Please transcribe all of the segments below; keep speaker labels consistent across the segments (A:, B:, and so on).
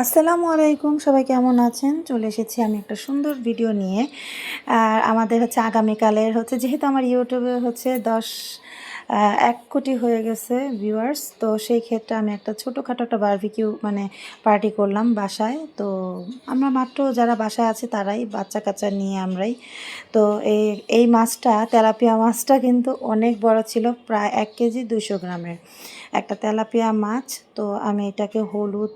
A: আসসালামু আলাইকুম, সবাই কেমন আছেন? চলে এসেছি আমি একটা সুন্দর ভিডিও নিয়ে। আর আমাদের আগামীকালের যেহেতু আমার ইউটিউবে ১ কোটি হয়ে গেছে ভিউয়ার্স। তো সেই ক্ষেত্রে আমি একটা ছোটোখাটো একটা বারবিকিউ পার্টি করলাম বাসায়। তো আমরা মাত্র যারা বাসায় আছে তারাই, বাচ্চা কাচ্চা নিয়ে আমরাই। তো এই মাছটা, তেলাপিয়া মাছটা কিন্তু অনেক বড় ছিল, প্রায় ১ কেজি ২০০ গ্রামের একটা তেলাপিয়া মাছ। তো আমি এটাকে হলুদ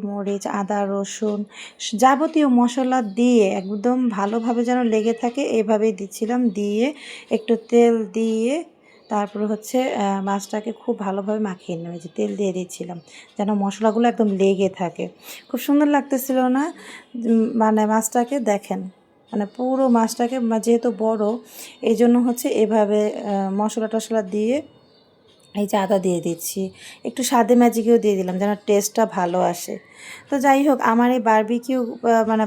A: মরিচ আদা রসুন যাবতীয় মশলা দিয়ে একদম ভালোভাবে যেন লেগে থাকে এভাবেই দিচ্ছিলাম, দিয়ে একটু তেল দিয়ে তারপরে মাছটাকে খুব ভালোভাবে মাখিয়ে নেবে, যে তেল দিয়ে দিচ্ছিলাম যেন মশলাগুলো একদম লেগে থাকে। খুব সুন্দর লাগতেছিল না? মাছটাকে দেখেন, পুরো মাছটাকে, যেহেতু বড় এই জন্য এভাবে মশলা টশলা দিয়ে এই যে আদা দিয়ে দিচ্ছি, একটু স্বাদে ম্যাজিকেও দিয়ে দিলাম যেন টেস্টটা ভালো আসে। তো যাই হোক, আমার এই বারবিকিউ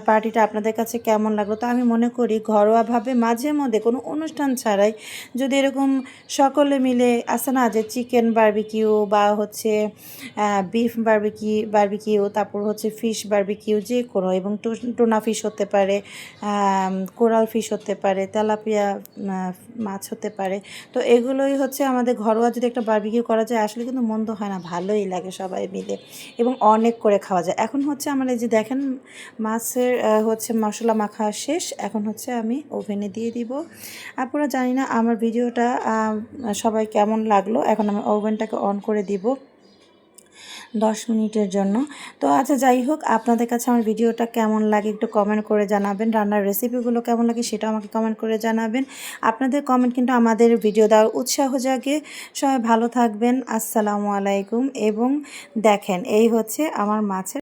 A: পার্টিটা আপনাদের কাছে কেমন লাগলো? তো আমি মনে করি ঘরোয়াভাবে মাঝে মধ্যে কোনো অনুষ্ঠান ছাড়াই যদি এরকম সকলে মিলে আসে না, যে চিকেন বারবিকিউ বা বিফ বারবিকিউ, তারপর ফিশ বারবিকিউ, যে কোনো, এবং টুনা ফিশ হতে পারে, কোরাল ফিশ হতে পারে, তেলাপিয়া মাছ হতে পারে। তো এগুলোই আমাদের ঘরোয়া যদি একটা বারবিকিউ করা যায়, আসলে কিন্তু মন্দ হয় না, ভালোই লাগে সবাই মিলে এবং অনেক করে খাওয়া যায়। এখন আমার এই যে দেখেন, মাছের মশলা মাখা শেষ। এখন আমি ওভেনে দিয়ে দিব। আপনারা, জানি না আমার ভিডিওটা সবাই কেমন লাগলো। এখন আমি ওভেনটাকে অন করে দিব 10 মিনিটের জন্য। তো আচ্ছা, যাই হোক, আপনাদের কাছে আমার ভিডিওটা কেমন লাগে একটু কমেন্ট করে জানাবেন। রান্নার রেসিপিগুলো কেমন লাগে সেটাও আমাকে কমেন্ট করে জানাবেন। আপনাদের কমেন্ট কিন্তু আমাদের ভিডিও দেওয়ার উৎসাহ জাগে। সবাই ভালো থাকবেন। আসসালামু আলাইকুম। এবং দেখেন, এই আমার মাছের